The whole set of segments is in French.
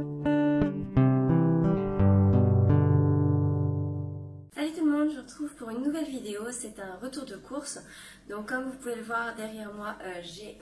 Salut tout le monde, je vous retrouve pour une nouvelle vidéo. C'est un retour de course. Donc comme vous pouvez le voir derrière moi, j'ai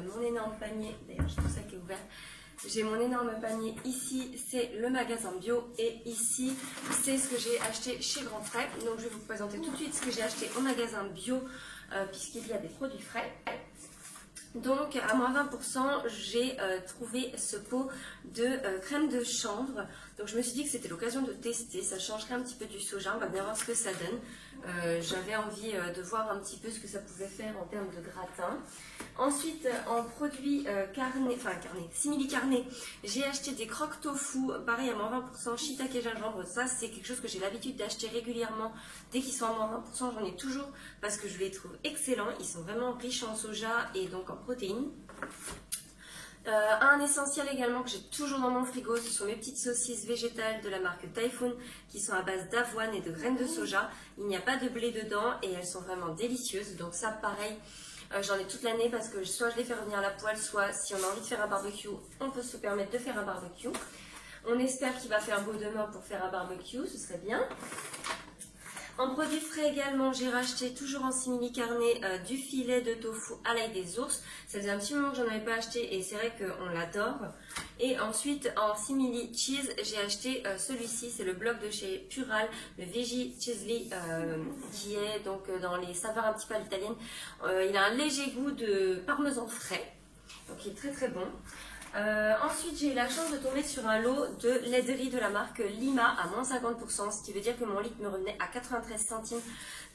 mon énorme panier. D'ailleurs j'ai tout ça qui est ouvert. J'ai mon énorme panier. Ici c'est le magasin bio et ici c'est ce que j'ai acheté chez Grand Frais. Donc je vais vous présenter tout de suite ce que j'ai acheté au magasin bio puisqu'il y a des produits frais. Donc à moins 20%, j'ai trouvé ce pot de crème de chanvre. Donc je me suis dit que c'était l'occasion de tester, ça changerait un petit peu du soja, on va bien voir ce que ça donne. J'avais envie de voir un petit peu ce que ça pouvait faire en termes de gratin. Ensuite, en produit simili-carné, j'ai acheté des croque tofu, pareil à moins 20%, shiitake gingembre. Ça, c'est quelque chose que j'ai l'habitude d'acheter régulièrement. Dès qu'ils sont à moins 20%, j'en ai toujours parce que je les trouve excellents. Ils sont vraiment riches en soja et donc en protéines. Un essentiel également que j'ai toujours dans mon frigo, ce sont mes petites saucisses végétales de la marque Typhoon qui sont à base d'avoine et de graines de soja. Il n'y a pas de blé dedans et elles sont vraiment délicieuses. Donc ça, pareil, j'en ai toute l'année parce que soit je les fais revenir à la poêle, soit si on a envie de faire un barbecue, on peut se permettre de faire un barbecue. On espère qu'il va faire beau demain pour faire un barbecue, ce serait bien. En produits frais également, j'ai racheté toujours en simili-carné du filet de tofu à l'ail des ours. Ça faisait un petit moment que j'en avais pas acheté et c'est vrai qu'on l'adore. Et ensuite en simili cheese, j'ai acheté celui-ci, c'est le bloc de chez Pural, le Veggie Cheesely qui est donc dans les saveurs un petit peu à l'italienne. Il a un léger goût de parmesan frais, donc il est très très bon. Ensuite, j'ai eu la chance de tomber sur un lot de laiterie de la marque Lima à moins 50%, ce qui veut dire que mon litre me revenait à 93 centimes,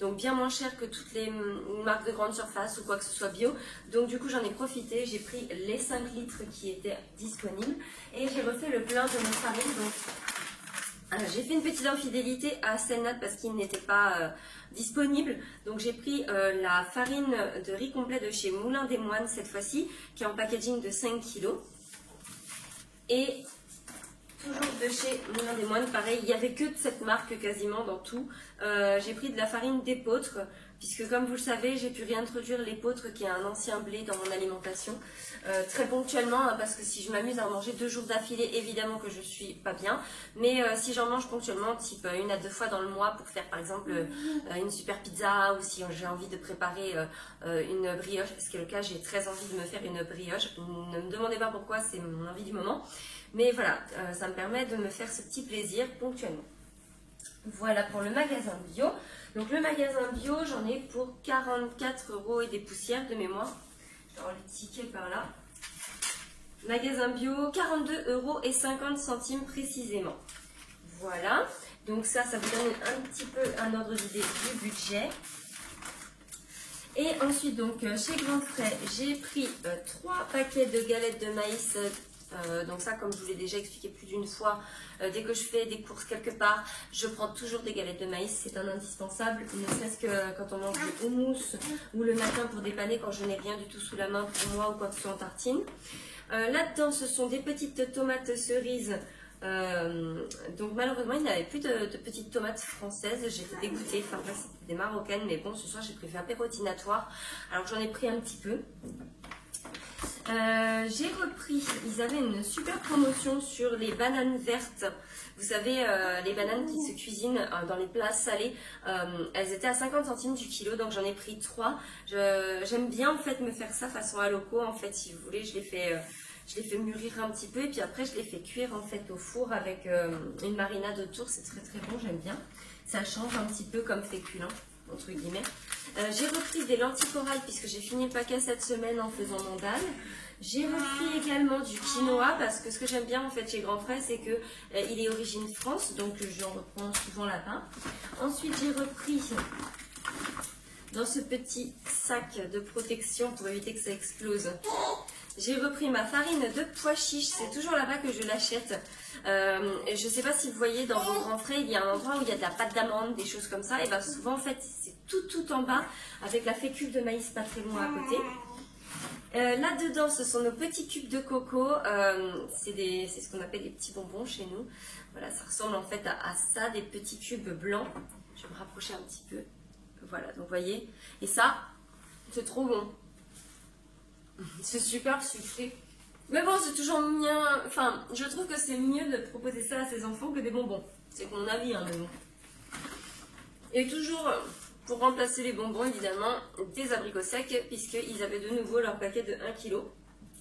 donc bien moins cher que toutes les marques de grande surface ou quoi que ce soit bio. Donc du coup, j'en ai profité, j'ai pris les 5 litres qui étaient disponibles et j'ai refait le plein de mon farine. Donc j'ai fait une petite infidélité à Selnat parce qu'il n'était pas disponible. Donc j'ai pris la farine de riz complet de chez Moulin des Moines cette fois-ci, qui est en packaging de 5 kg. Et toujours de chez Moulin des Moines, pareil, il n'y avait que de cette marque quasiment dans tout. J'ai pris de la farine d'épeautre, puisque comme vous le savez, j'ai pu réintroduire l'épeautre qui est un ancien blé dans mon alimentation. Très ponctuellement, hein, parce que si je m'amuse à en manger 2 jours d'affilée, évidemment que je suis pas bien. Mais si j'en mange ponctuellement, type 1 à 2 fois dans le mois pour faire par exemple une super pizza, ou si j'ai envie de préparer une brioche, ce qui est le cas, j'ai très envie de me faire une brioche. Ne me demandez pas pourquoi, c'est mon envie du moment. Mais voilà, ça me permet de me faire ce petit plaisir ponctuellement. Voilà pour le magasin bio. Donc le magasin bio, j'en ai pour 44 € et des poussières de mémoire. Je vais avoir le ticket par là. Magasin bio, 42,50 € précisément. Voilà. Donc ça vous donne un petit peu un ordre d'idée du budget. Et ensuite, donc chez Grand Frais, j'ai pris 3 paquets de galettes de maïs. Donc ça, comme je vous l'ai déjà expliqué plus d'une fois, dès que je fais des courses quelque part, je prends toujours des galettes de maïs, c'est un indispensable, ne serait-ce que quand on mange du houmous ou le matin pour dépanner quand je n'ai rien du tout sous la main pour moi ou quoi que ce soit en tartine. Là-dedans, ce sont des petites tomates cerises. Donc malheureusement, il n'y avait plus de petites tomates françaises, j'étais dégoûtée, enfin bref, c'était des marocaines, mais bon, ce soir j'ai prévu un pérotinatoire, alors j'en ai pris un petit peu. J'ai repris, ils avaient une super promotion sur les bananes vertes. Vous savez, les bananes qui se cuisinent dans les plats salés, elles étaient à 50 centimes du kilo, donc j'en ai pris 3. J'aime bien en fait me faire ça façon à loco, en fait, si vous voulez, je les fais mûrir un petit peu et puis après je les fais cuire en fait au four avec une marinade autour, c'est très très bon, j'aime bien. Ça change un petit peu comme féculent, entre guillemets. J'ai repris des lentilles corail puisque j'ai fini le paquet cette semaine en faisant mon dalle. J'ai repris également du quinoa parce que ce que j'aime bien en fait chez Grand Frais, c'est que il est origine France, donc j'en reprends souvent là-bas. Ensuite j'ai repris dans ce petit sac de protection pour éviter que ça explose. J'ai repris ma farine de pois chiche, c'est toujours là-bas que je l'achète. Je ne sais pas si vous voyez dans vos Grands Frais, il y a un endroit où il y a de la pâte d'amande, des choses comme ça. Et bien souvent en fait c'est tout en bas avec la fécule de maïs pas très loin à côté. Là-dedans, ce sont nos petits cubes de coco. C'est ce qu'on appelle des petits bonbons chez nous. Voilà, ça ressemble en fait à ça, des petits cubes blancs. Je vais me rapprocher un petit peu. Voilà, donc vous voyez. Et ça, c'est trop bon. C'est super sucré. Mais bon, c'est toujours mieux. Enfin, je trouve que c'est mieux de proposer ça à ses enfants que des bonbons. C'est mon avis, hein, mais bon. Et toujours, pour remplacer les bonbons, évidemment, des abricots secs, puisqu'ils avaient de nouveau leur paquet de 1 kg.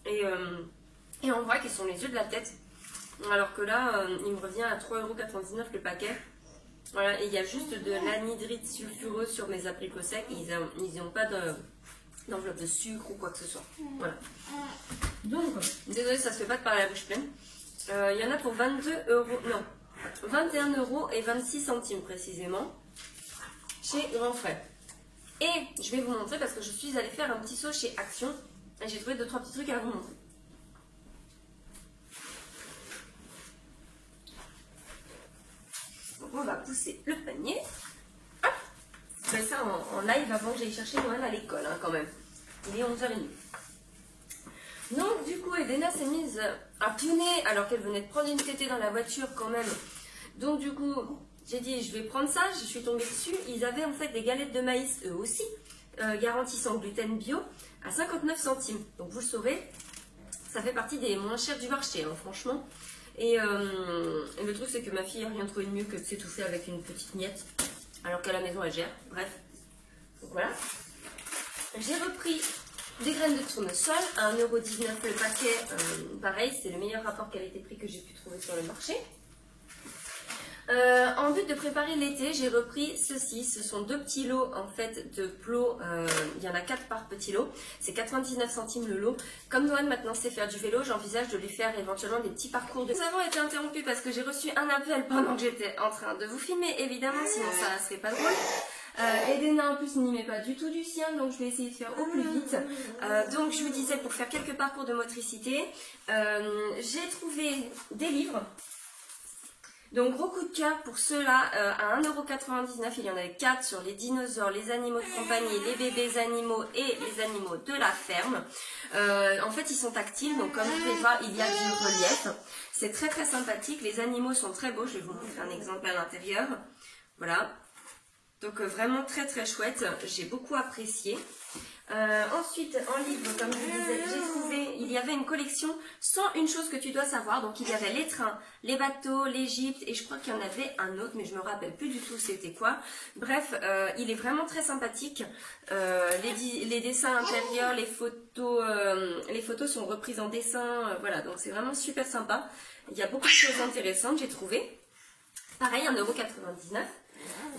Et on voit qu'ils sont les yeux de la tête. Alors que là, il me revient à 3,99 € le paquet. Voilà, et il y a juste de l'anhydrite sulfureuse sur mes abricots secs. Ils n'ont pas d'enveloppe de sucre ou quoi que ce soit. Voilà. Donc, désolé, ça se fait pas de parler la bouche pleine. Il y en a pour 22 €, non, 21,26 € précisément, chez Grand Frais. Et je vais vous montrer parce que je suis allée faire un petit saut chez Action et j'ai trouvé 2-3 petits trucs à vous montrer. Donc on va pousser le panier. Hop, je fais ça en live avant que j'aille chercher Noël à l'école, hein, quand même. Il est 11h30. Donc du coup Edena s'est mise à pionner alors qu'elle venait de prendre une tétée dans la voiture quand même. Donc du coup j'ai dit je vais prendre ça, je suis tombée dessus. Ils avaient en fait des galettes de maïs eux aussi, garantissant gluten bio à 59 centimes. Donc vous le saurez, ça fait partie des moins chers du marché, hein, franchement. Et le truc c'est que ma fille n'a rien trouvé de mieux que de s'étouffer avec une petite miette alors qu'à la maison elle gère. Bref, donc voilà. J'ai repris des graines de tournesol à 1,19 € le paquet. Pareil, c'est le meilleur rapport qualité-prix que j'ai pu trouver sur le marché. En but de préparer l'été, j'ai repris ceci. Ce sont 2 petits lots en fait de plots. Il y en a 4 par petit lot. C'est 99 centimes le lot. Comme Noël maintenant sait faire du vélo, j'envisage de lui faire éventuellement des petits parcours. Nous avons été interrompus parce que j'ai reçu un appel pendant que j'étais en train de vous filmer, évidemment, sinon ça ne serait pas drôle. Edena en plus n'y met pas du tout du sien, donc je vais essayer de faire au plus vite. Donc je vous disais, pour faire quelques parcours de motricité, j'ai trouvé des livres. Donc gros coup de cœur pour ceux-là, à 1,99 €, il y en avait 4 sur les dinosaures, les animaux de compagnie, les bébés animaux et les animaux de la ferme. En fait ils sont tactiles, donc comme vous pouvez voir il y a du relief. C'est très très sympathique, les animaux sont très beaux, je vais vous montrer un exemple à l'intérieur. Voilà. Donc vraiment très très chouette, j'ai beaucoup apprécié. Ensuite en livre, comme je vous disais, j'ai trouvé, il y avait une collection 101 choses que tu dois savoir. Donc il y avait les trains, les bateaux, l'Égypte et je crois qu'il y en avait un autre mais je me rappelle plus du tout c'était quoi. Bref, il est vraiment très sympathique. Les dessins intérieurs, les photos sont reprises en dessin, voilà, donc c'est vraiment super sympa. Il y a beaucoup de choses intéressantes, j'ai trouvé. Pareil, 1,99 €.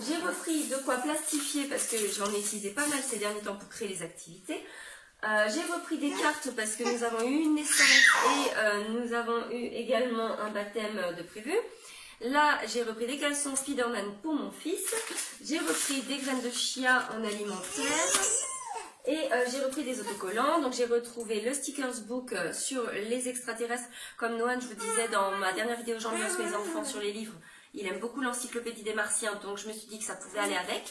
J'ai repris de quoi plastifier parce que j'en ai utilisé pas mal ces derniers temps pour créer les activités. J'ai repris des cartes parce que nous avons eu une naissance et nous avons eu également un baptême de prévu. Là, j'ai repris des caleçons Spiderman pour mon fils. J'ai repris des graines de chia en alimentaire. Et j'ai repris des autocollants. Donc j'ai retrouvé le stickers book sur les extraterrestres. Comme Noan, je vous disais dans ma dernière vidéo, j'ambiance mes enfants sur les livres. Il aime beaucoup l'encyclopédie des Martiens, donc je me suis dit que ça pouvait aller avec.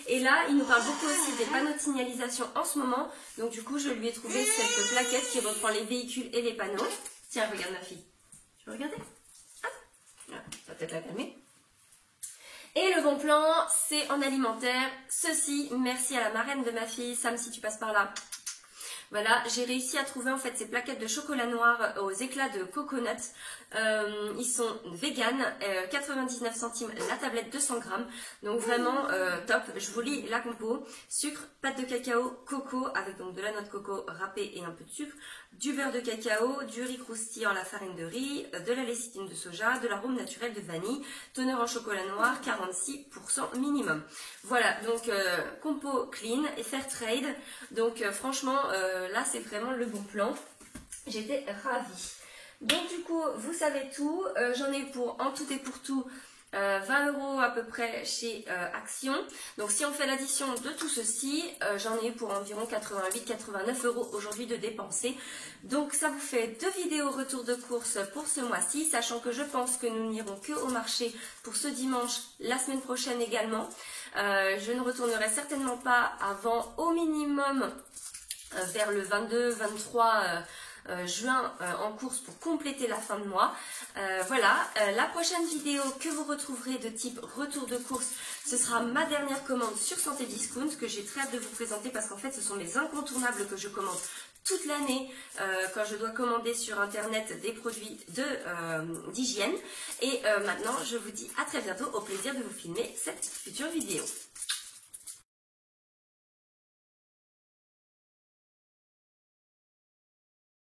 Et là, il nous parle beaucoup aussi des panneaux de signalisation en ce moment. Donc du coup, je lui ai trouvé cette plaquette qui reprend les véhicules et les panneaux. Tiens, regarde ma fille. Tu veux regarder? Ah, ça va peut-être la calmer. Et le bon plan, c'est en alimentaire. Ceci, merci à la marraine de ma fille, Sam, si tu passes par là. Voilà, j'ai réussi à trouver en fait ces plaquettes de chocolat noir aux éclats de coconut. Ils sont vegan, 99 centimes la tablette 200 grammes. Donc vraiment top. Je vous lis la compo. Sucre, pâte de cacao, coco avec donc de la noix de coco râpée et un peu de sucre, du beurre de cacao, du riz croustillant, la farine de riz, de la lécithine de soja, de l'arôme naturel de vanille, teneur en chocolat noir, 46% minimum. Voilà, donc compo clean et fair trade. Donc franchement, là c'est vraiment le bon plan. J'étais ravie. Donc du coup, vous savez tout. J'en ai pour, en tout et pour tout, 20 € à peu près chez Action. Donc si on fait l'addition de tout ceci, j'en ai pour environ 88-89 € aujourd'hui de dépenser. Donc ça vous fait 2 vidéos retour de course pour ce mois-ci, sachant que je pense que nous n'irons que au marché pour ce dimanche, la semaine prochaine également. Je ne retournerai certainement pas avant au minimum vers le 22-23 juin en course pour compléter la fin de mois. Voilà, la prochaine vidéo que vous retrouverez de type retour de course, ce sera ma dernière commande sur Santé Discount que j'ai très hâte de vous présenter parce qu'en fait ce sont mes incontournables que je commande toute l'année quand je dois commander sur internet des produits d'hygiène. Et maintenant je vous dis à très bientôt, au plaisir de vous filmer cette future vidéo.